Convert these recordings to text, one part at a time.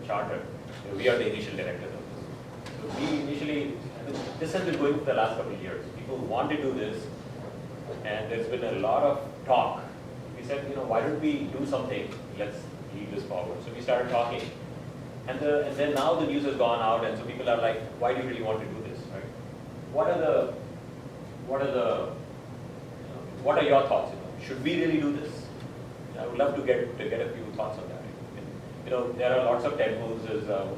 charter, we are the initial directors of this. So we initially, this has been going for the last couple of years. People want to do this, and there's been a lot of talk. We said, why don't we do something? Let's lead this forward. So we started talking, and then now the news has gone out, and so people are like, why do you really want to do this, right? What are your thoughts? Should we really do this? I would love to get a few thoughts on that. There are lots of temples.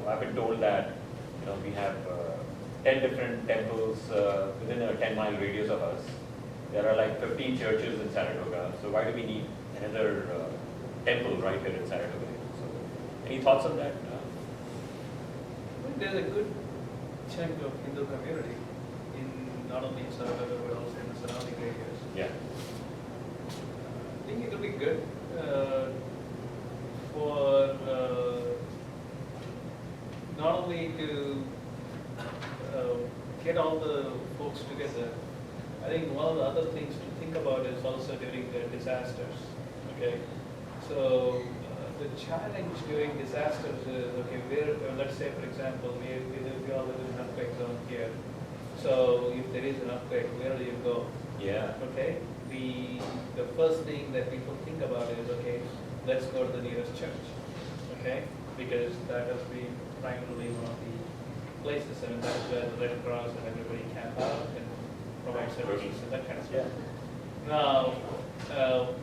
I've been told that we have 10 different temples within a 10-mile radius of us. There are like 15 churches in Saratoga. So why do we need another temple right here in Saratoga? So, any thoughts on that? There's a good chunk of Hindu community in not only in Saratoga but also in the surrounding areas. Yeah. I think it will be good for not only to get all the folks together. I think one of the other things to think about is also during the disasters. Okay, so the challenge during disasters is, okay, let's say for example we all live in an earthquake zone here. So if there is an earthquake, where do you go? Yeah. Okay. The first thing that people think about is, okay, let's go to the nearest church, okay, because that has been primarily one of the places, and that's where the Red Cross and everybody camp out and provide services and that kind of stuff. Yeah. Now,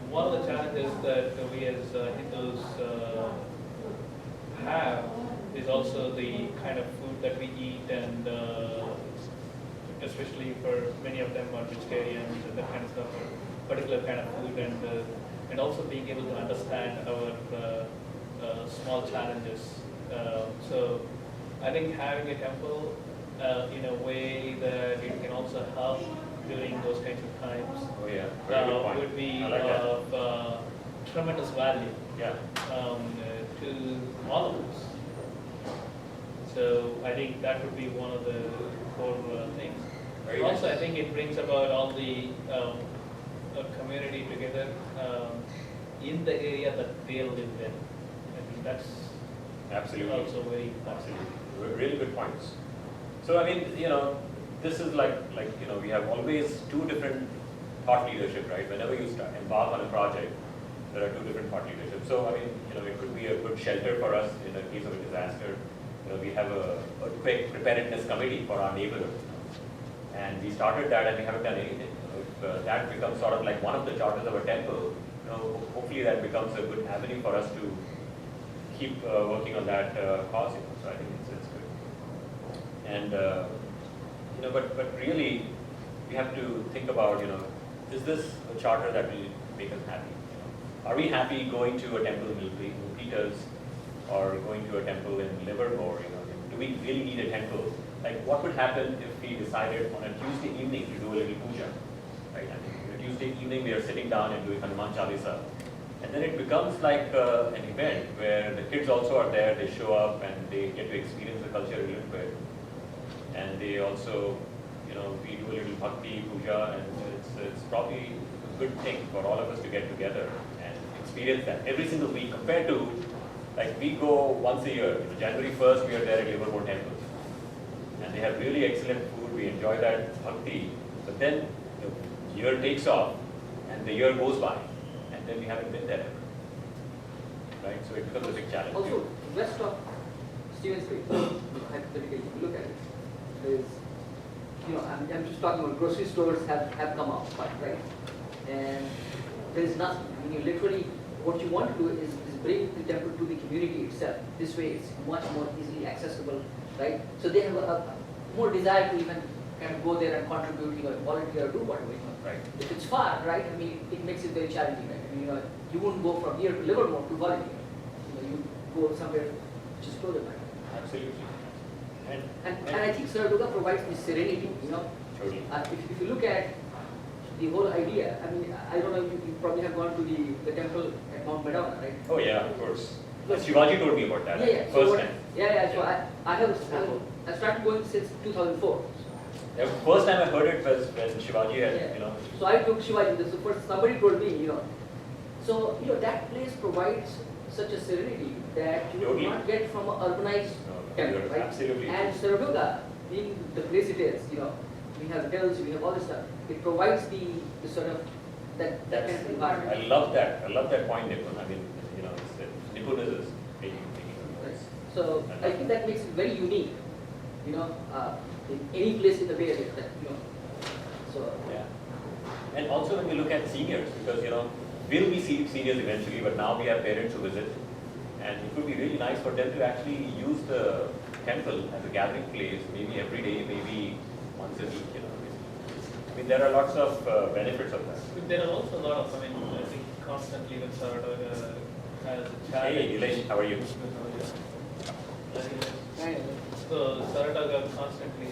one of the challenges that we as Hindus have is also the kind of food that we eat, and especially for many of them are vegetarians and that kind of stuff, or particular kind of food, and also being able to understand our small challenges. So I think having a temple in a way that it can also help during those kinds of times would be of tremendous value to all of us. So I think that would be one of the core things. Also, I think it brings about all the community together in the area that they live in. I think that's absolutely also very important. Absolutely, really good points. So I mean, this is like we have always two different thought leadership, right? Whenever you embark on a project, there are two different thought leadership. So I mean, it could be a good shelter for us in the case of a disaster. We have a earthquake preparedness committee for our neighborhood, and we started that, and we haven't done anything. If that becomes sort of like one of the charters of a temple, hopefully that becomes a good avenue for us to keep working on that cause. So I think it's good. And but really, we have to think about is this a charter that will make us happy? Are we happy going to a temple in Milpitas or going to a temple in Livermore? Do we really need a temple? Like, what would happen if we decided on a Tuesday evening to do a little puja? Right? I mean, a Tuesday evening we are sitting down and doing Hanuman Chalisa, and then it becomes like an event where the kids also are there. They show up and they get to experience the culture a little bit, and they also, we do a little bhakti puja, and it's probably a good thing for all of us to get together and experience that every single week, compared to like we go once a year. January 1st we are there at Livermore Temple, and they have really excellent food. We enjoy that bhakti, but then the year takes off and the year goes by, and then we haven't been there ever. Right? So it becomes a big challenge. Also, west of Stephen Street, hypothetically, if you look at it, is, I'm just talking about grocery stores have come up, right? And there is nothing. I mean, you literally, what you want to do is bring the temple to the community itself. This way it's much more easily accessible, right? So they have a more desire to even kind of go there and contribute, volunteer, do whatever. Right. If it's far, right, I mean, it makes it very challenging, right? I mean, you wouldn't go from here to Livermore to volunteer. You go somewhere which is closer by. Absolutely. And I think Saratoga provides this serenity, Totally. If you look at the whole idea, I mean, I don't know, you probably have gone to the temple at Mount Madonna, right? Oh yeah, of course. Shivaji told me about that. Yeah. First So time. So I started going since 2004. The first time I heard it was when Shivaji had, So I took Shivaji. This is the first somebody told me, So that place provides such a serenity that you Totally. will not get from an urbanized temple, you're right? absolutely And Saratoga, being the place it is, we have hills, we have all this stuff. It provides the sort of that kind of environment. I love that. I love that point, Nipun. I mean, Nipun is taking Right. So I think that makes it very unique, in any place in the Bay Area. So yeah. And also when we look at seniors, because we'll be seniors eventually, but now we have parents who visit, and it would be really nice for them to actually use the temple as a gathering place, maybe every day, maybe once a week. I mean, there are lots of benefits of that. But there are also a lot of, I think constantly when Saratoga has a challenge. Hey, Nilesh, how are you? So Saratoga constantly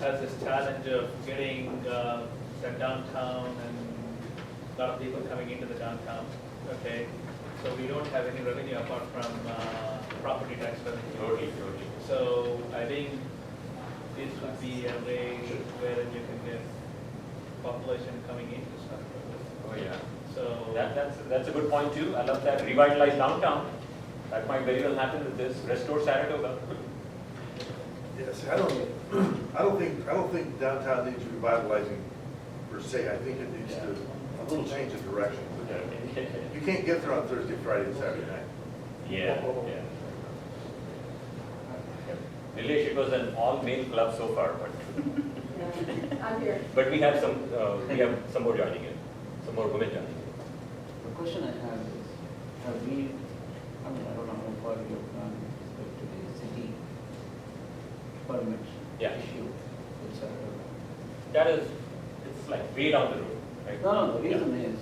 has this challenge of getting the downtown and a lot of people coming into the downtown. Okay, so we don't have any revenue apart from property tax revenue. Totally. So I think this would be a way where you can get population coming into Saratoga. Oh yeah. So That's a good point too. I love that. Revitalize downtown. That might very well happen with this. Restore Saratoga. Yes, I don't think downtown needs revitalizing per se. I think it needs a little change of direction. You can't get there on Thursday, Friday, and Saturday night. Yeah. Nilesh, it was an all-male club so far, but I'm here. but we have some more joining in, some more women joining in. The question I have is, have we, I don't know how far you have gone with respect to the city permit Yeah. issue with Saratoga? That is, it's like way down the road, right? No, the reason is,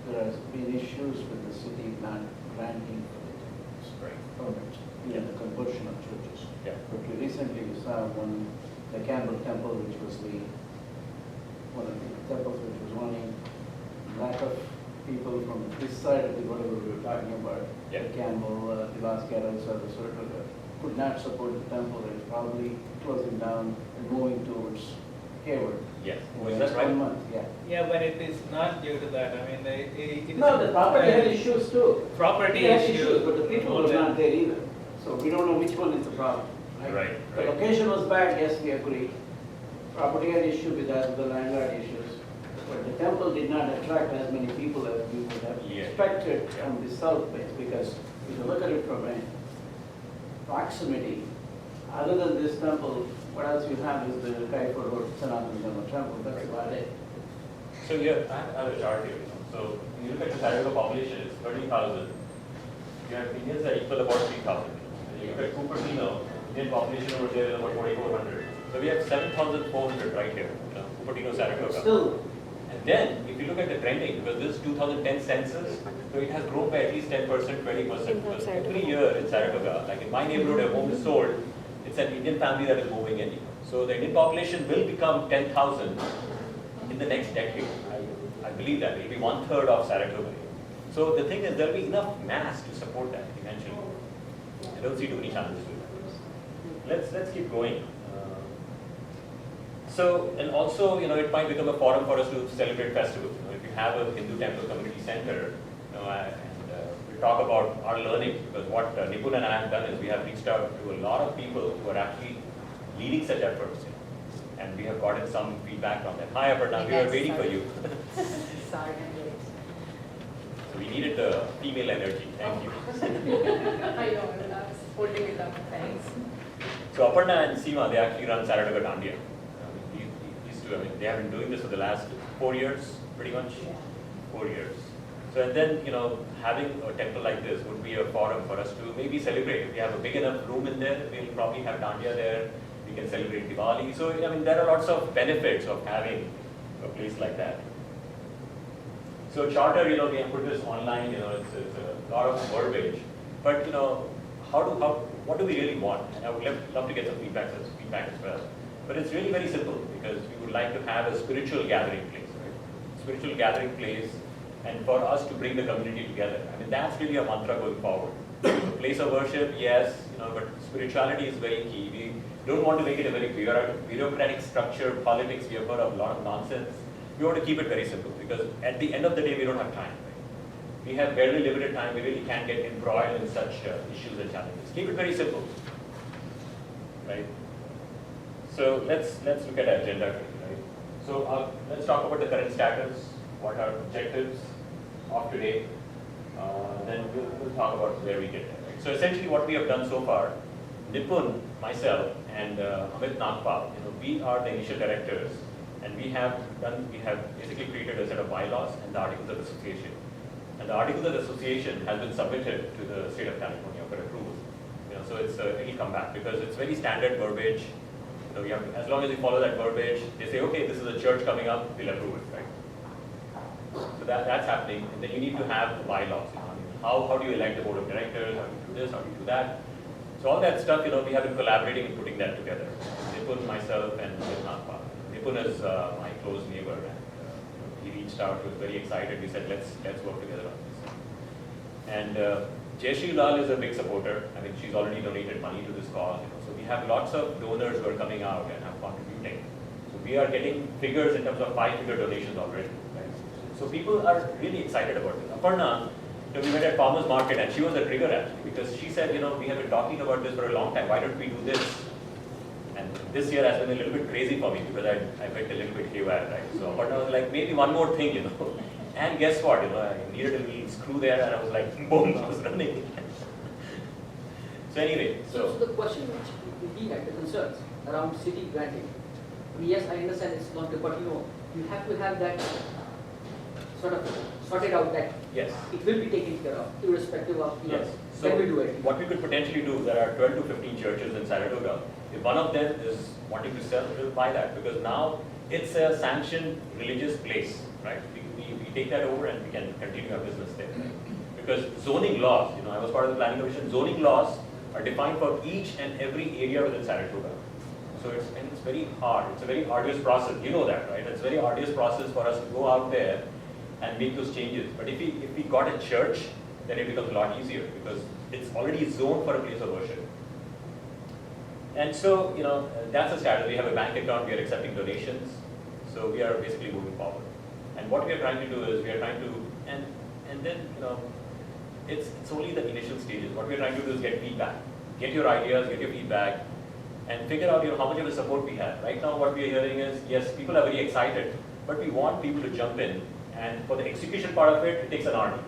there has been issues with the city not granting for Right. the permit, even the conversion of churches. Yeah. But we recently saw one, the Campbell Temple, which was one of the temples which was running, lack of people from this side of the whatever we were talking about, Yeah. the Campbell, the Las Garas or the Saratoga, could not support the temple, and probably closing down and moving towards Hayward. Yes. in Was the that next right? 1 month, yeah. yeah, but it is not due to that. I mean, it is No, the property had issues too. property It had issue, but the people were not there either. So we don't know which one is the problem. Right. The location was bad, yes, we agree. Property had issue with that, the landlord issues. But the temple did not attract as many people as we would have Yeah. expected Yeah. from the south base, because if you look at it from a proximity, other than this temple, what else you have is the Kaifur Road, Sanatana Dharma Temple, that's about it. So here, I have a chart here. So you look at the Saratoga population, it's 30,000. You have Indians that equal about 3,000. And you look at Cupertino, Indian population over there is about 2,400. So we have 7,400 right here, Cupertino, Saratoga. Still, And then, if you look at the trending, because this is 2010 census, so it has grown by at least 10%, 20%. Because every year in Saratoga, like in my neighborhood, a home is sold, it's an Indian family that is moving in. So the Indian population will become 10,000 in the next decade. I believe that. It will be 1/3 of Saratoga. So the thing is, there will be enough mass to support that eventually. I don't see too many challenges with that. Let's keep going. And also, it might become a forum for us to celebrate festivals. If you have a Hindu temple community center, we talk about our learning, because what Nipun and I have done is we have reached out to a lot of people who are actually leading such efforts. And we have gotten some feedback from them. Hi, Aparna, we were waiting for you. Sorry, I'm late. So we needed the female energy. Thank you. I know, I was holding it up, thanks. So Aparna and Seema, they actually run Saratoga Dandiya. These two, they have been doing this for the last 4 years, pretty much. 4 years. So and then, having a temple like this would be a forum for us to maybe celebrate. If we have a big enough room in there, we'll probably have Dandiya there. We can celebrate Diwali. So, there are lots of benefits of having a place like that. So charter, we have put this online, it's a lot of verbiage. But, what do we really want? And I would love to get some feedback as well. But it's really very simple, because we would like to have a spiritual gathering place, right? Spiritual gathering place, and for us to bring the community together. That's really a mantra going forward. A place of worship, yes, but spirituality is very key. We don't want to make it a very bureaucratic structure, politics. We have heard of a lot of nonsense. We want to keep it very simple, because at the end of the day, we don't have time. Right? we have very limited time, we really can't get embroiled in such issues and challenges. Keep it very simple, right? So let's look at our agenda, right? So let's talk about the current status, what are objectives of today, then we'll talk about where we get there. Right? So essentially what we have done so far, Nipun, myself, and Amit Nagpal, we are the initial directors, and we have basically created a set of bylaws and the Articles of Association. And the Articles of Association has been submitted to the state of California for approval. So it'll come back because it's very standard verbiage. We have as long as we follow that verbiage, they say, okay, this is a church coming up, we'll approve it, right? So that's happening, and then you need to have the bylaws. How do you elect the board of directors? How do you do this? How do you do that? So all that stuff, we have been collaborating and putting that together. Nipun, myself, and Nagpal. Nipun is my close neighbor, and he reached out. He was very excited. We said, let's work together on this. And Jayashree Lal is a big supporter. I mean, she's already donated money to this cause. So we have lots of donors who are coming out and are contributing. So we are getting figures in terms of 5-figure donations already. Right? So people are really excited about this. Aparna, we met at Farmers Market, and she was the trigger actually, because she said, we have been talking about this for a long time. Why don't we do this? And this year has been a little bit crazy for me because I went a little bit haywire, right? So Aparna was like, maybe one more thing, And guess what? I needed a little screw there, and I was like, boom, I was running. So anyway, So the question which he had, the concerns around city granting. I mean, yes, I understand it's not, but you have to have that sort of sorted out that yes. it will be taken care of, irrespective of Yes. when we do it. What we could potentially do, there are 12 to 15 churches in Saratoga. If one of them is wanting to sell, we'll buy that because now it's a sanctioned religious place, right? We take that over and we can continue our business there. Right? Because zoning laws, I was part of the planning commission, zoning laws are defined for each and every area within Saratoga. So it's very hard. It's a very arduous process. You know that, right? It's a very arduous process for us to go out there and make those changes. But if we got a church, then it becomes a lot easier because it's already zoned for a place of worship. And so, that's a strategy. We have a bank account, we are accepting donations. So we are basically moving forward. And what we are trying to do is we are trying to, and then, it's only the initial stages. What we are trying to do is get feedback. Get your ideas, get your feedback, and figure out how much of the support we have. Right now what we are hearing is, yes, people are very excited, but we want people to jump in. And for the execution part of it, it takes an army,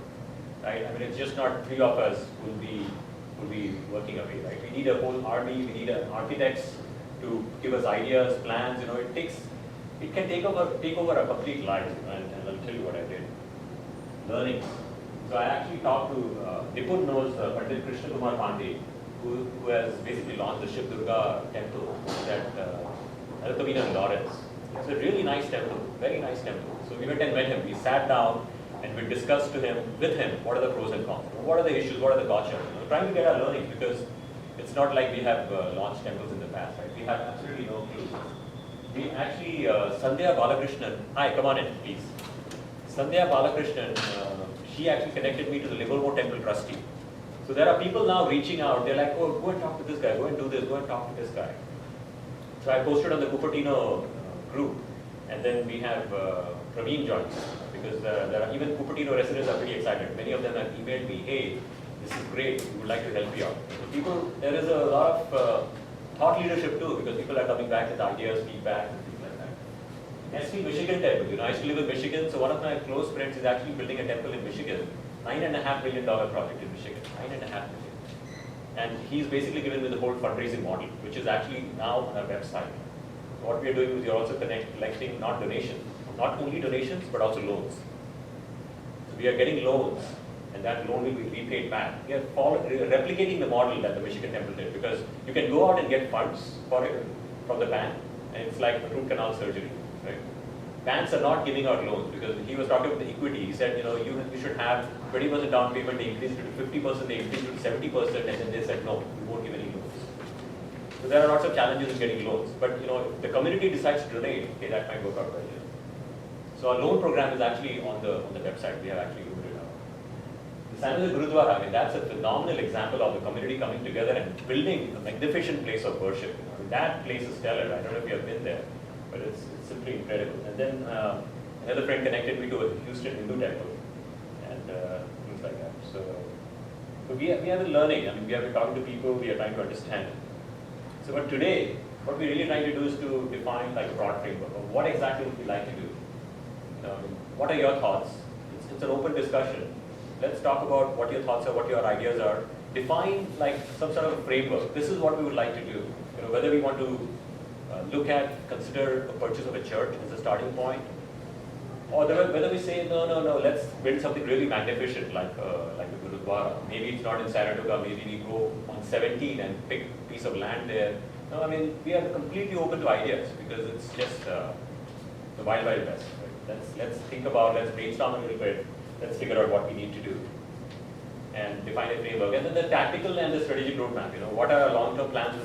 right? I mean, it's just not 3 of us who will be working away, right? We need a whole army, we need architects to give us ideas, plans, it can take over a complete life, and I'll tell you what I did. Learning. So I actually talked to, Nipun knows Pandit Krishna Kumar Pandey, who has basically launched the Shiv Durga temple at Alcavina in Lawrence. It's a really nice temple, very nice temple. So we went and met him. We sat down and we discussed with him, what are the pros and cons, what are the issues, what are the gotchas. Trying to get our learning because it's not like we have launched temples in the past, right? We have absolutely no clue. We actually, Sandhya Balakrishnan, hi, come on in, please. Sandhya Balakrishnan, she actually connected me to the Livermore Temple trustee. So there are people now reaching out, they're like, oh, go and talk to this guy, go and do this, go and talk to this guy. So I posted on the Cupertino group, and then we have Praveen joins, because there are even Cupertino residents are pretty excited. Many of them have emailed me, hey, this is great, we would like to help you out. So there is a lot of thought leadership too, because people are coming back with ideas, feedback, and things like that. SC Michigan Temple, I used to live in Michigan, so one of my close friends is actually building a temple in Michigan, $9.5 million project in Michigan, $9.5 million. And he's basically given me the whole fundraising model, which is actually now on our website. So what we are doing is we are also collecting not only donations, but also loans. So we are getting loans, and that loan will be repaid back. We are replicating the model that the Michigan Temple did, because you can go out and get funds for it from the bank, and it's like a root canal surgery, right? Banks are not giving out loans because he was talking about the equity. He said, you should have 20% down payment. They increased it to 50%, they increased it to 70%, and then they said, no, we won't give any loans. So there are lots of challenges in getting loans. But if the community decides to donate, okay, that might work out well. So our loan program is actually on the website. We have actually rolled it out. The San Jose Gurudwara, that's a phenomenal example of the community coming together and building a magnificent place of worship. That place is stellar. I don't know if you have been there, but it's simply incredible. And then another friend connected me to a Houston Hindu temple, and So we have been learning. I mean, we have been talking to people. We are trying to understand. So, but today, what we're really trying to do is to define like a broad framework of what exactly would we like to do. What are your thoughts? It's an open discussion. Let's talk about what your thoughts are, what your ideas are. Define like some sort of a framework. This is what we would like to do. Whether we want to consider a purchase of a church as a starting point, or whether we say no, let's build something really magnificent like the Gurudwara. Maybe it's not in Saratoga. Maybe we go on 17 and pick a piece of land there. No, I mean we are completely open to ideas because it's just the wild west. Right? Let's think about. Let's brainstorm a little bit. Let's figure out what we need to do and define a framework. And then the tactical and the strategic roadmap. What are our long-term plans